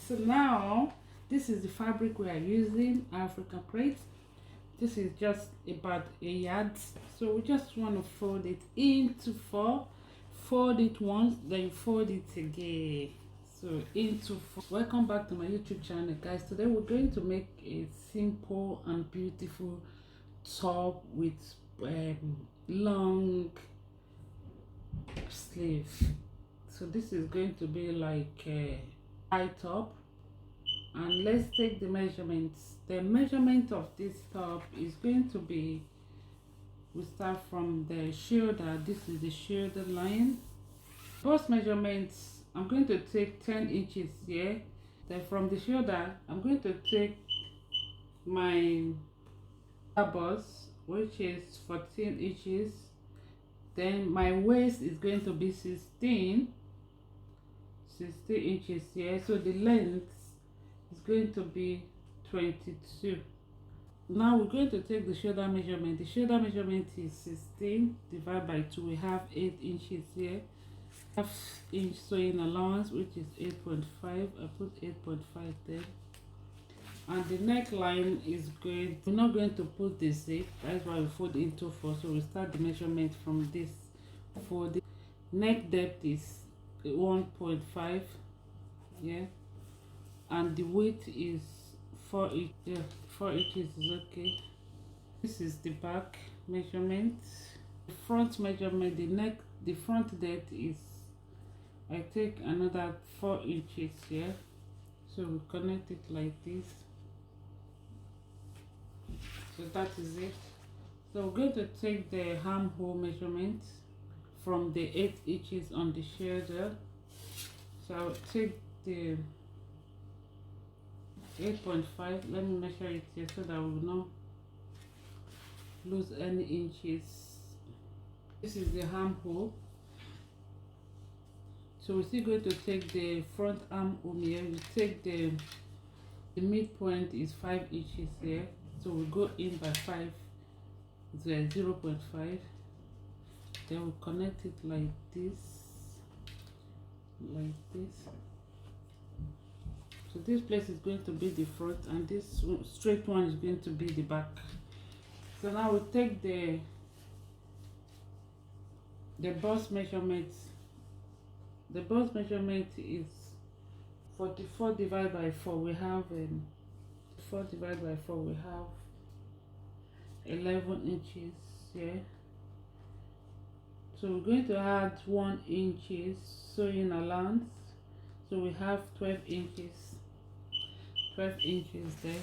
So now this is the fabric we are using, African print. This is just about a yard, so we just want to fold it into four. Fold it once, then fold it again, so into four. Welcome back to my YouTube channel, guys. Today we're going to make a simple and beautiful top with long sleeve. So this is going to be like a high top, and let's take the measurements. The measurement of this top is going to be, we start from the shoulder. This is the shoulder line. Bust measurements, I'm going to take 10 inches here. Then from the shoulder, I'm going to take my bust, which is 14 inches. Then my waist is going to be 16 inches here. So the length is going to be 22. Now we're going to take the shoulder measurement. The shoulder measurement is 16 divided by 2. We have 8 inches here. Half inch sewing allowance, which is 8.5. I put 8.5 there. And the neckline is going, we're not going to put the zip, that's why we fold into 4. So we start the measurement from this. For the neck depth is 1.5, yeah, and the width is 4 inches. Yeah, 4 inches is okay. This is the back measurement. The front measurement, the front depth is, I take another 4 inches here. So we connect it like this. So that is it. So we're going to take the armhole measurement from the 8 inches on the shoulder. So I'll take the 8.5. Let me measure it here so that we will not lose any inches. This is the armhole. So we're still going to take the front armhole here. We take the midpoint is 5 inches here. So we go in by 5, it's 0.5. Then we connect it like this. So this place is going to be the front, and this straight one is going to be the back. So now we take the bust measurement. The bust measurement is 44 divided by 4. We have 4 divided by 4. We have 11 inches here. So we're going to add 1 inches sewing allowance. So we have 12 inches. 12 inches there.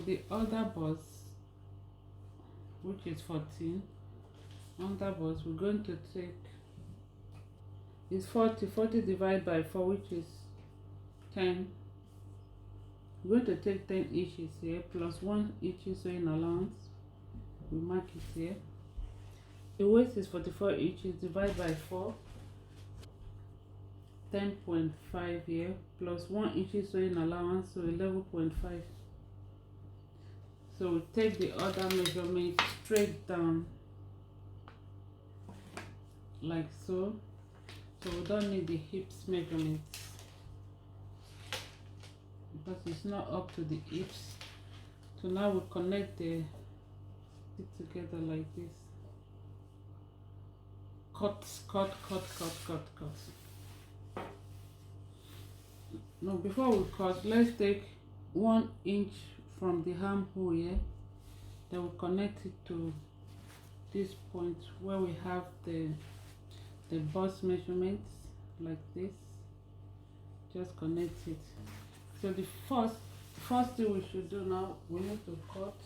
The other bust, which is 14, under bust, we're going to take is 40 divided by 4, which is 10. We're going to take 10 inches here plus 1 inch sewing allowance. We mark it here. The waist is 44 inches divided by 4, 10.5 here plus 1 inch sewing allowance, so 11.5. So we take the other measurement straight down like so. So we don't need the hips measurement because it's not up to the hips. So now we connect it together like this. Cut. Now before we cut, let's take 1 inch from the armhole here. Then we'll connect it to this point where we have the bust measurements like this. Just connect it. So the first thing we should do now, we need to cut.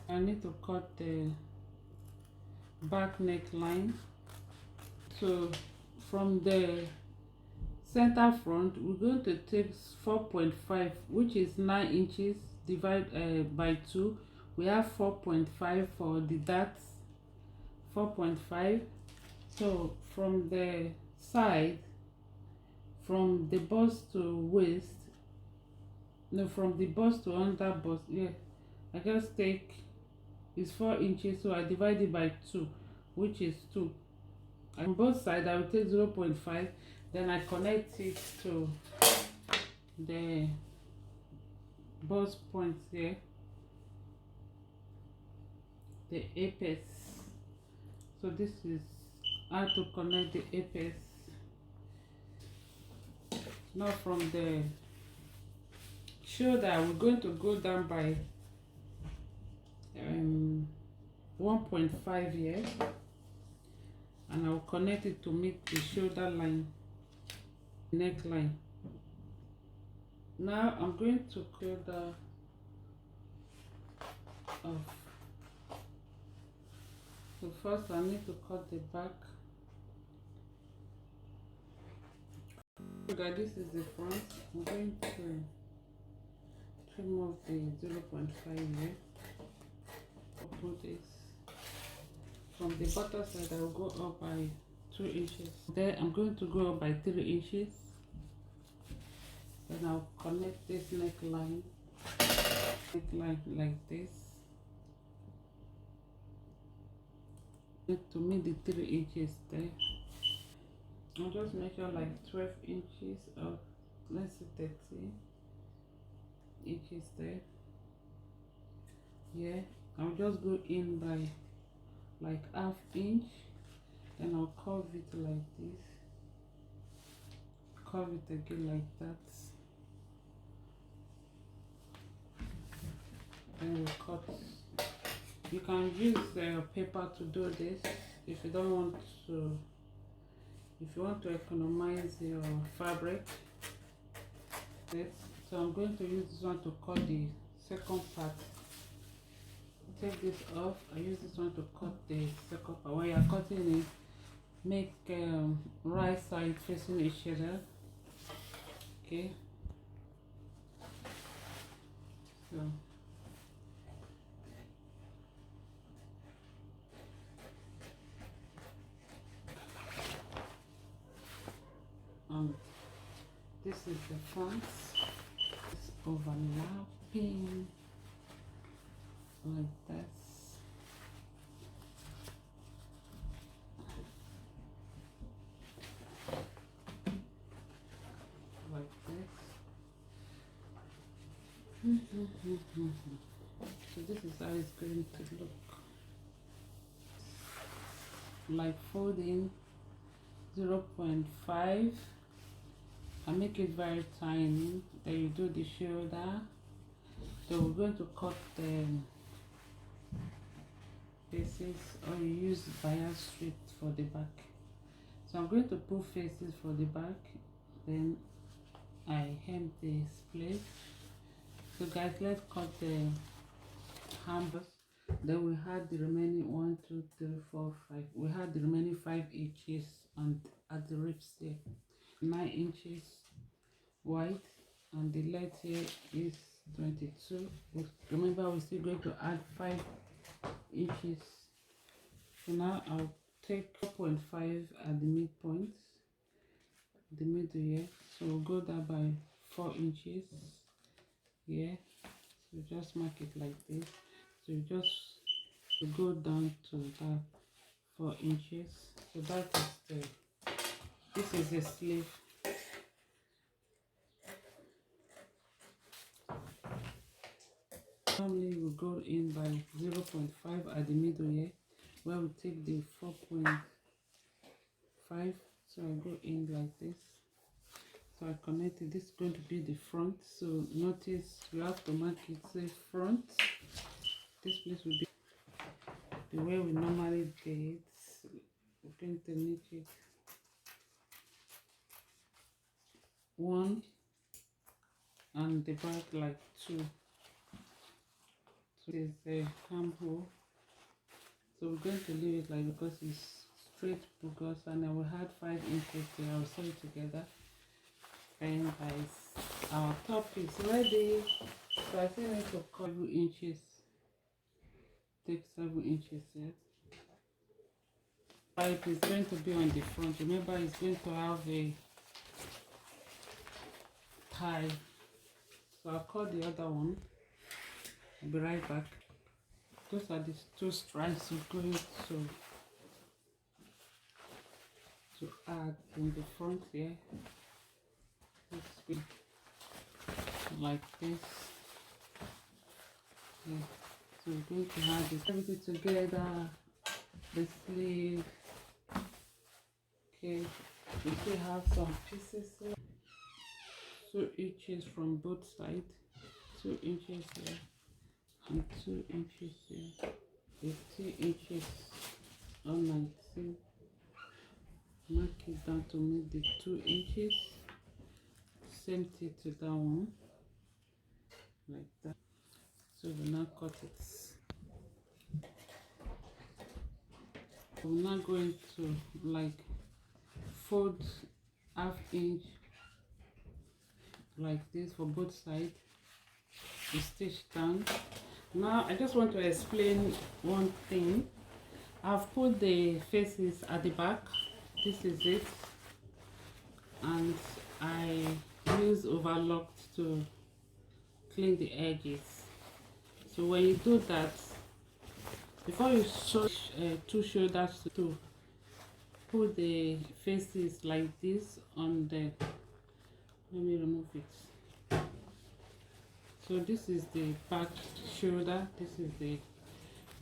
I need to cut the back neckline. So from the center front, we're going to take 4.5, which is 9 inches divided by 2. We have 4.5 for the darts. 4.5. So from the side, from the bust to waist, no, from the bust to under bust, yeah, I just take, it's 4 inches, so I divide it by 2, which is 2. On both sides I will take 0.5, then I connect it to the bust points here, the apex. So this is how to connect the apex. Now from the shoulder, we're going to go down by 1.5 here, and I'll connect it to meet the shoulder line, neckline. Now I'm going to cut that off. So first I need to cut the back. So that this is the front. I'm going to remove the 0.5 here. Open this. From the bottom side, I will go up by 2 inches. Then I'm going to go up by 3 inches. Then I'll connect this neckline like this. To meet the 3 inches there. I'll just measure like 12 inches or let's say 30 inches there. Yeah, I'll just go in by like ½ inch, then I'll curve it like this, curve it again like that, then we'll cut. You can use paper to do this if you don't want to, if you want to economize your fabric. So I'm going to use this one to cut the second part. Take this off. I use this one to cut the second part. When you're cutting it, make right side facing each other. Okay. So this is the front. It's overlapping like that. Like this. So this is how it's going to look. Like folding 0.5 and make it very tiny. Then you do the shoulder. So we're going to cut the faces, or you use bias straight for the back. So I'm going to put faces for the back, then I hem the split. So guys, let's cut the handles. Then we had the remaining 1, 2, 3, 4, 5. We had the remaining 5 inches and at the ribs there, 9 inches wide, and the length here is 22. But remember, we're still going to add 5 inches. So now I'll take 4.5 at the midpoint, the middle here. So we'll go down by 4 inches here. So just mark it like this. So you just go down to that 4 inches. So that is the, this is the sleeve. Normally we go in by 0.5 at the middle here, where we take the 4.5. So I go in like this. So I connect it. This is going to be the front. So notice you have to mark it, say front. This place will be the way we normally get it. We're going to make it 1 and the back like 2. So this is the armhole. So we're going to leave it like, because it's straight focus, and then we had 5 inches there. I'll sew it together. And guys, our top is ready. So I still need to cut 7 inches. Take 7 inches here. Pipe is going to be on the front. Remember, it's going to have a tie. So I'll cut the other one. I'll be right back. Those are the 2 strands we're going to add in the front here. like this. Okay. So we're going to have this everything together, the sleeve. Okay, we still have some pieces here. 2 inches from both sides, 2 inches here and 2 inches here. The 2 inches on my seam. Mark it down to make the 2 inches. Same thing to that one, like that. So we now cut it. We're now going to like fold 1/2 inch like this for both sides. We stitch down. Now I just want to explain one thing. I've put the faces at the back. This is it, and I use overlock to clean the edges. So when you do that, before you sew 2 shoulders, to put the faces like this on the, let me remove it. So this is the back shoulder, this is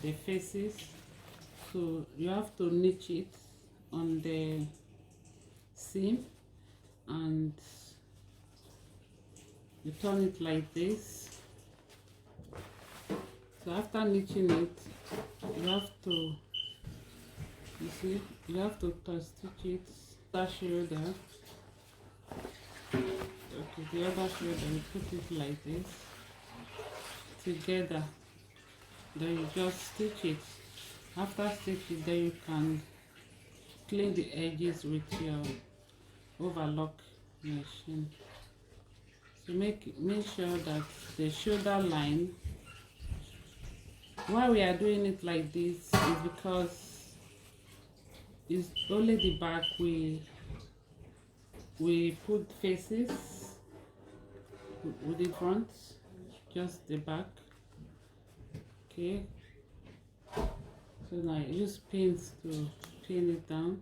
the faces. So you have to niche it on the seam and you turn it like this. So after niching it, you have to, you see, you have to stitch it, that shoulder. Okay, the other shoulder, you put it like this together, then you just stitch it. After stitching, then you can clean the edges with your overlock machine. So make sure that the shoulder line, why we are doing it like this is because it's only the back we put faces with the front, just the back. Okay, so now I use pins to pin it down,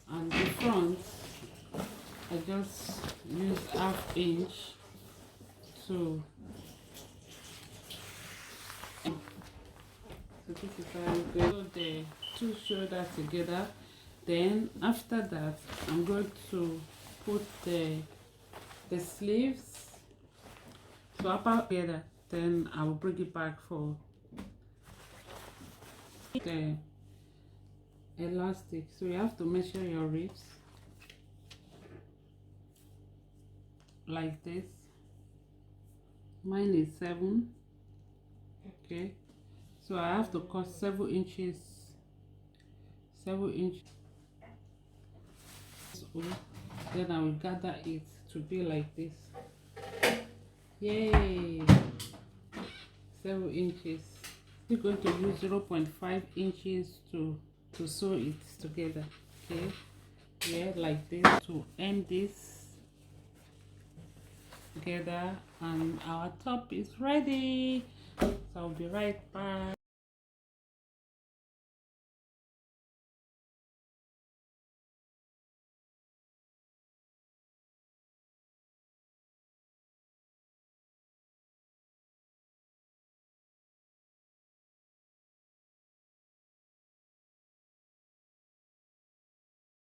and the front I just use 1/2 inch to, so this is how I'm going to put the 2 shoulders together. Then after that, I'm going to put the sleeves so up together. Then I will bring it back for the elastic. So you have to measure your ribs like this. Mine is 7. Okay, so I have to cut 7 inches. 7 inches. Then I will gather it to be like this. Yay! 7 inches. We're going to use 0.5 inches to sew it together. Okay, yeah, like this, to end this together, and our top is ready. So I'll be right back.